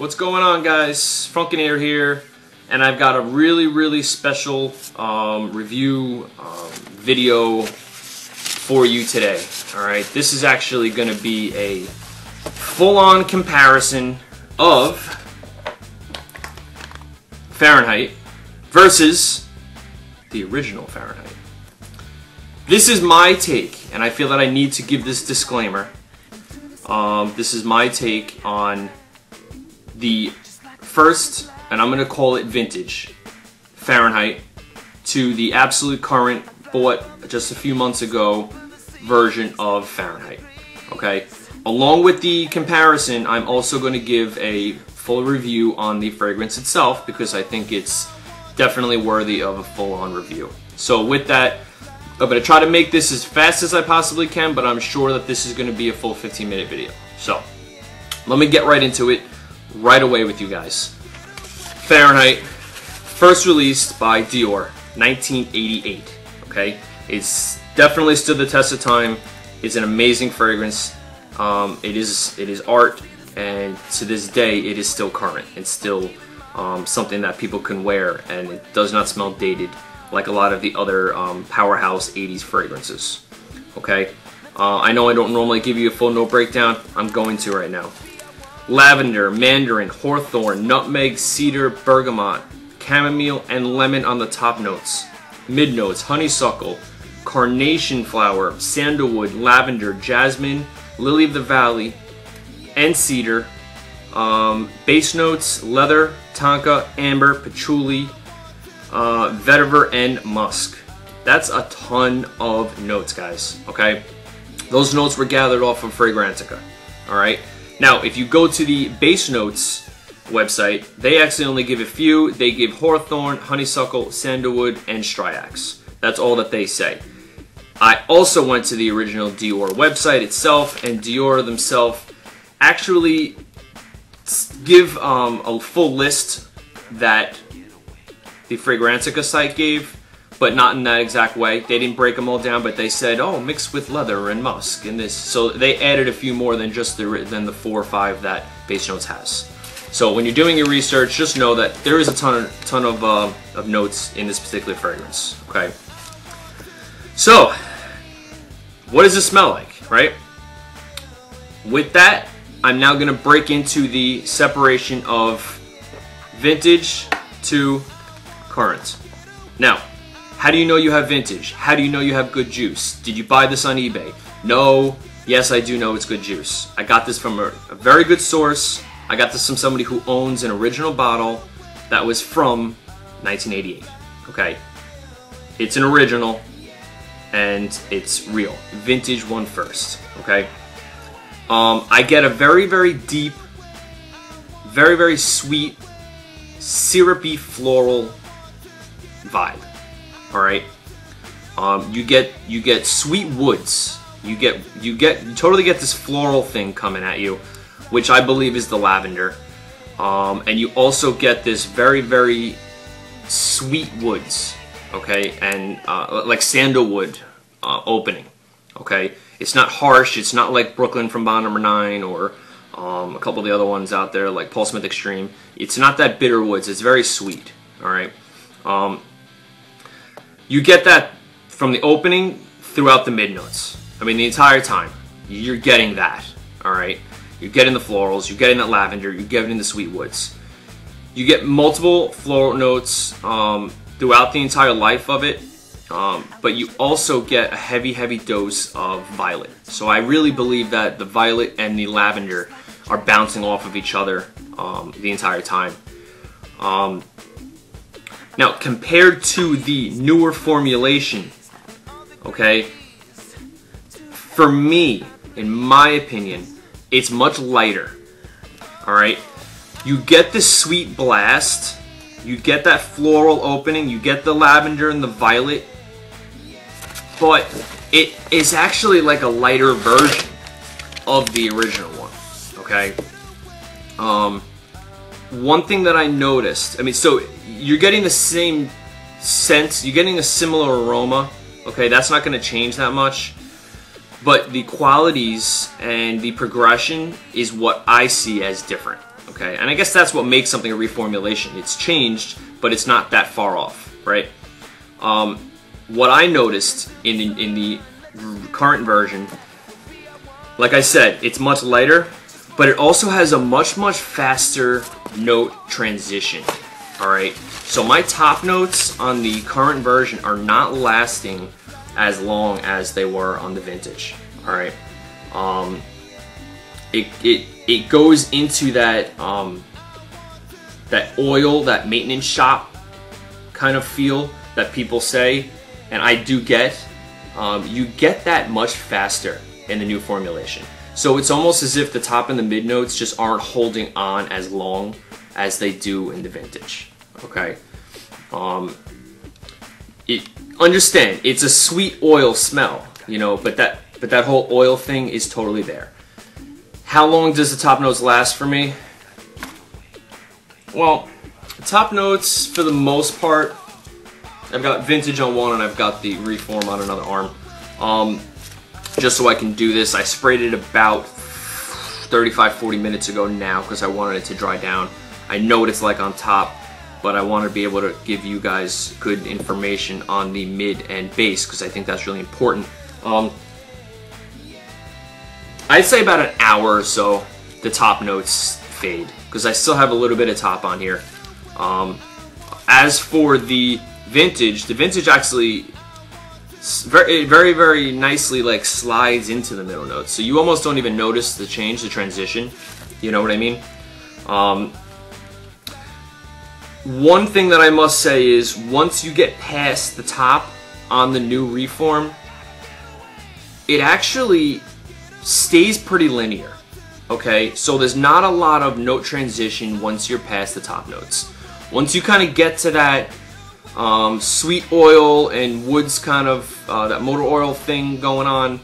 What's going on, guys? Funkenator here, and I've got a really special review video for you today. Alright, this is actually going to be a full-on comparison of Fahrenheit versus the original Fahrenheit. This is my take, and I feel that I need to give this disclaimer. This is my take on the first, and I'm going to call it vintage, Fahrenheit to the absolute current, bought just a few months ago, version of Fahrenheit. Okay? Along with the comparison, I'm also going to give a full review on the fragrance itself because I think it's definitely worthy of a full-on review. So with that, I'm going to try to make this as fast as I possibly can, but I'm sure that this is going to be a full 15-minute video. So, let me get right into it right away with you guys. Fahrenheit, first released by Dior, 1988. Okay, it's definitely stood the test of time. It's an amazing fragrance. It is art, and to this day, it is still current. It's still something that people can wear, and it does not smell dated like a lot of the other powerhouse 80s fragrances. Okay, I know I don't normally give you a full note breakdown. I'm going to right now. Lavender, mandarin, hawthorn, nutmeg, cedar, bergamot, chamomile, and lemon on the top notes. Mid notes, honeysuckle, carnation flower, sandalwood, lavender, jasmine, lily of the valley, and cedar. Base notes, leather, tonka, amber, patchouli, vetiver, and musk. That's a ton of notes, guys, okay? Those notes were gathered off of Fragrantica, alright? Now, if you go to the base notes website, they actually only give a few. They give hawthorn, honeysuckle, sandalwood, and striax. That's all that they say. I also went to the original Dior website itself, and Dior themselves actually give a full list that the Fragrantica site gave, but not in that exact way. They didn't break them all down, but they said, oh, mixed with leather and musk and this. So they added a few more than just the 4 or 5 that Base Notes has. So when you're doing your research, just know that there is a ton of notes in this particular fragrance. Okay. So, what does it smell like, right? With that, I'm now going to break into the separation of vintage to current. Now, how do you know you have vintage? How do you know you have good juice? Did you buy this on eBay? No. Yes, I do know it's good juice. I got this from a very good source. I got this from somebody who owns an original bottle that was from 1988. Okay. It's an original, and it's real. Vintage one first. Okay. I get a very deep, very sweet, syrupy floral vibe. All right, you get sweet woods. You totally get this floral thing coming at you, which I believe is the lavender. And you also get this very sweet woods. Okay, and like sandalwood opening. Okay, it's not harsh. It's not like Brooklyn from Bond Number 9 or a couple of the other ones out there like Paul Smith Extreme. It's not that bitter woods. It's very sweet. All right. You get that from the opening throughout the mid notes. I mean, the entire time you're getting that. All right, you're getting the florals, you're getting that lavender, you're getting the sweet woods. You get multiple floral notes throughout the entire life of it, but you also get a heavy dose of violet. So I really believe that the violet and the lavender are bouncing off of each other the entire time. Now, compared to the newer formulation, okay, for me, in my opinion, it's much lighter, alright? You get the sweet blast, you get that floral opening, you get the lavender and the violet, but it is actually like a lighter version of the original one, okay? One thing that I noticed, I mean, so you're getting the same scent, you're getting a similar aroma, okay, that's not going to change that much, but the qualities and the progression is what I see as different, Okay, and I guess that's what makes something a reformulation. It's changed, but it's not that far off, right? What I noticed in the current version, like I said, it's much lighter, but it also has a much faster note transition. All right, so my top notes on the current version are not lasting as long as they were on the vintage. All right, it goes into that that oil, that maintenance shop kind of feel that people say, and I do get. You get that much faster in the new formulation. So it's almost as if the top and the mid notes just aren't holding on as long as they do in the vintage. Okay. Understand, it's a sweet oil smell, you know, but that whole oil thing is totally there. How long does the top notes last for me? Well, the top notes, for the most part, I've got vintage on one and I've got the reform on another arm. Just so I can do this, I sprayed it about 35-40 minutes ago now because I wanted it to dry down. I know what it's like on top, but I want to be able to give you guys good information on the mid and base because I think that's really important. I'd say about an hour or so the top notes fade because I still have a little bit of top on here. As for the vintage actually very nicely like slides into the middle notes, so you almost don't even notice the change, the transition. You know what I mean? One thing that I must say is once you get past the top on the new reform, it actually stays pretty linear. Okay, so there's not a lot of note transition once you're past the top notes. Once you kind of get to that sweet oil and woods kind of that motor oil thing going on,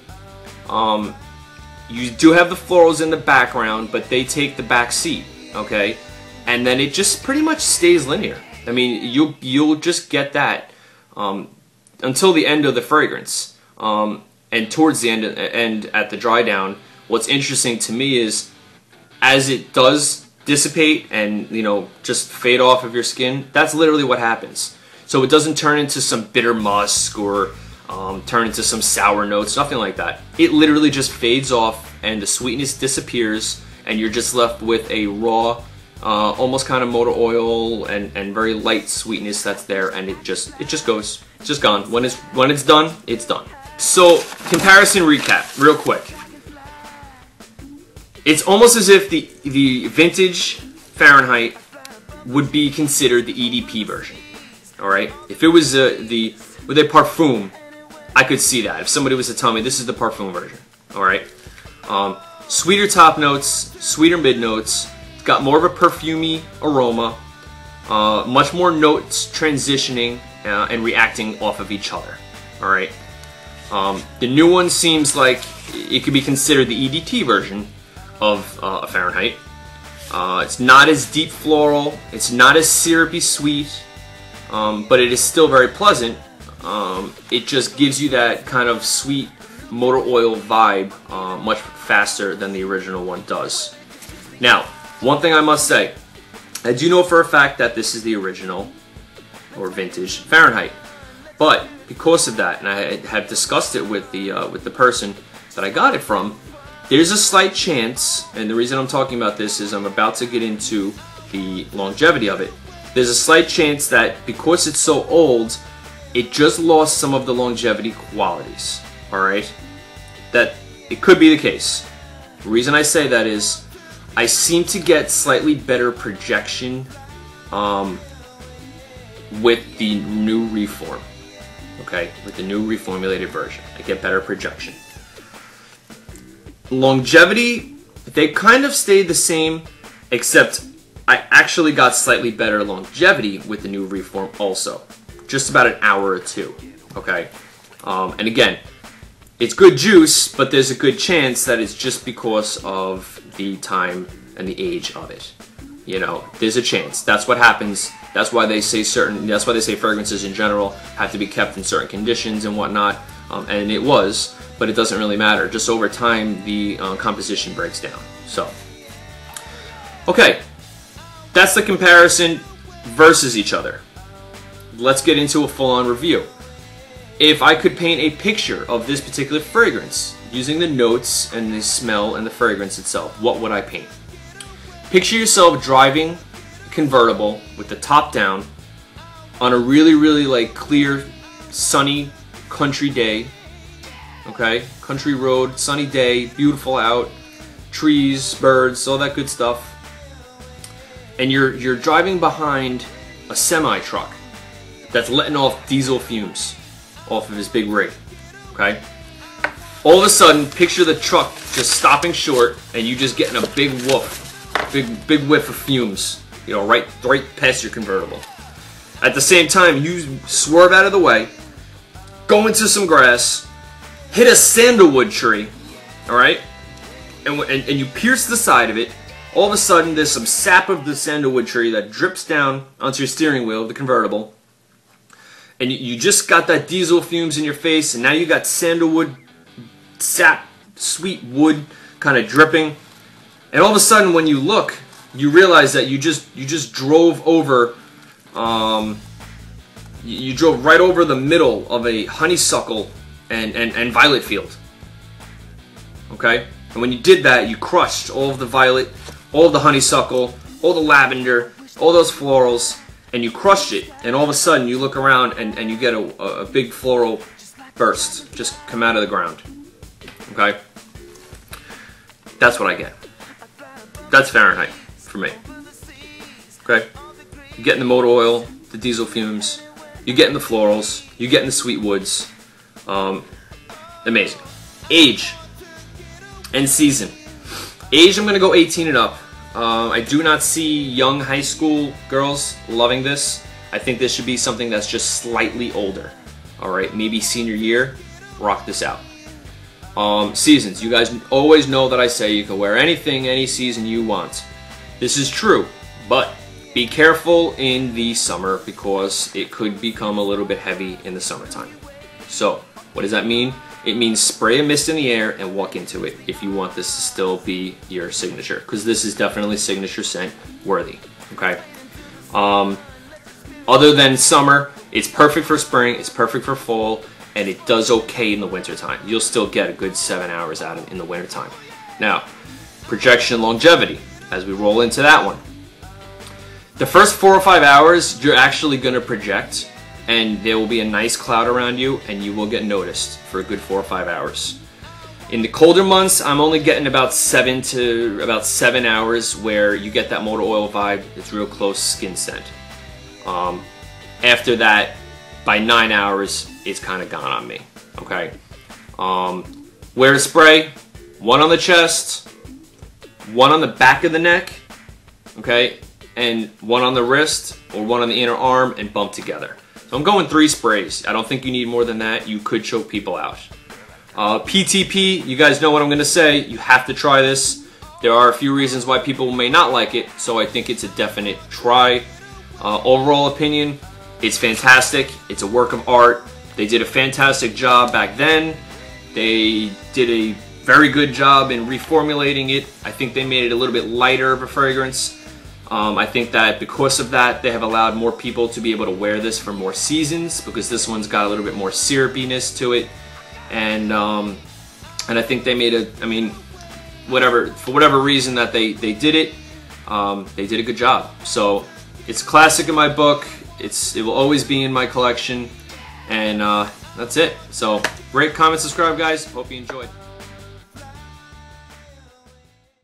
you do have the florals in the background, but they take the back seat. Okay, and then it just pretty much stays linear. I mean, you'll just get that until the end of the fragrance, and towards the end at the dry down. What's interesting to me is as it does dissipate and, you know, just fade off of your skin, that's literally what happens. So it doesn't turn into some bitter musk or turn into some sour notes, nothing like that. It literally just fades off and the sweetness disappears and you're just left with a raw, almost kind of motor oil and very light sweetness that's there, and it just goes. It's just gone. When it's done, it's done. So, comparison recap, real quick. It's almost as if the vintage Fahrenheit would be considered the EDP version. All right, if it was with a parfum, I could see that. If somebody was to tell me this is the parfum version, all right, sweeter top notes, sweeter mid notes, it's got more of a perfumey aroma, much more notes transitioning and reacting off of each other. All right, the new one seems like it could be considered the EDT version of a Fahrenheit. It's not as deep floral, it's not as syrupy sweet, but it is still very pleasant. It just gives you that kind of sweet motor oil vibe much faster than the original one does. Now, one thing I must say, I do know for a fact that this is the original or vintage Fahrenheit, but because of that, and I have discussed it with the person that I got it from, there's a slight chance, and the reason I'm talking about this is I'm about to get into the longevity of it. There's a slight chance that because it's so old, it just lost some of the longevity qualities. Alright? That it could be the case. The reason I say that is I seem to get slightly better projection with the new reform. Okay? With the new reformulated version. I get better projection. Longevity, they kind of stayed the same, except I actually got slightly better longevity with the new reform also. Just about an hour or two, okay? And again, it's good juice, but there's a good chance that it's just because of the time and the age of it. You know, there's a chance. That's what happens. That's why they say that's why they say fragrances in general have to be kept in certain conditions and whatnot. And it was, but it doesn't really matter. Just over time, the composition breaks down. So, okay. that's the comparison versus each other. Let's get into a full-on review. If I could paint a picture of this particular fragrance using the notes and the smell and the fragrance itself, what would I paint? Picture yourself driving a convertible with the top down on a really, really like clear, sunny country day. Okay, country road, sunny day, beautiful out, trees, birds, all that good stuff. And you're driving behind a semi truck that's letting off diesel fumes off of his big rig. Okay? All of a sudden, picture the truck just stopping short and you just getting a big woof, big whiff of fumes, you know, right past your convertible. At the same time, you swerve out of the way, go into some grass, hit a sandalwood tree, all right, and you pierce the side of it. All of a sudden, there's some sap of the sandalwood tree that drips down onto your steering wheel of the convertible. And you just got that diesel fumes in your face, and now you got sandalwood sap, sweet wood kind of dripping. And all of a sudden, when you look, you realize that you just drove over, you drove right over the middle of a honeysuckle and violet field. Okay? And when you did that, you crushed all of the violet, all of the honeysuckle, all the lavender, all those florals, and you crushed it. And all of a sudden, you look around and you get a big floral burst just come out of the ground. Okay? That's what I get. That's Fahrenheit for me. Okay? You're getting the motor oil, the diesel fumes, you're getting the florals, you're getting the sweet woods. Amazing. Age and season. Age, I'm going to go 18 and up. I do not see young high school girls loving this. I think this should be something that's just slightly older. Alright, maybe senior year, rock this out. Seasons. You guys always know that I say you can wear anything, any season you want. This is true, but be careful in the summer because it could become a little bit heavy in the summertime. So, what does that mean? It means spray a mist in the air and walk into it if you want this to still be your signature, because this is definitely signature scent worthy. Okay. Other than summer, it's perfect for spring, it's perfect for fall, and it does okay in the wintertime. You'll still get a good 7 hours out of it in the wintertime. Now, projection longevity, as we roll into that one. The first 4 or 5 hours, you're actually going to project, and there will be a nice cloud around you, and you will get noticed for a good 4 or 5 hours. In the colder months, I'm only getting about 7 hours where you get that motor oil vibe. It's real close skin scent. After that, by 9 hours, it's kind of gone on me. Okay. Wear a spray, one on the chest, one on the back of the neck, okay, and one on the wrist or one on the inner arm, and bump together. So I'm going 3 sprays. I don't think you need more than that. You could choke people out. PTP, you guys know what I'm going to say. You have to try this. There are a few reasons why people may not like it, so I think it's a definite try. Overall opinion, it's fantastic. It's a work of art. They did a fantastic job back then. They did a very good job in reformulating it. I think they made it a little bit lighter of a fragrance. I think that because of that, they have allowed more people to be able to wear this for more seasons, because this one's got a little bit more syrupiness to it. And I think they made a, I mean, for whatever reason that they did it, they did a good job. So it's a classic in my book. It will always be in my collection, and that's it. So rate, comment, subscribe, guys. Hope you enjoyed.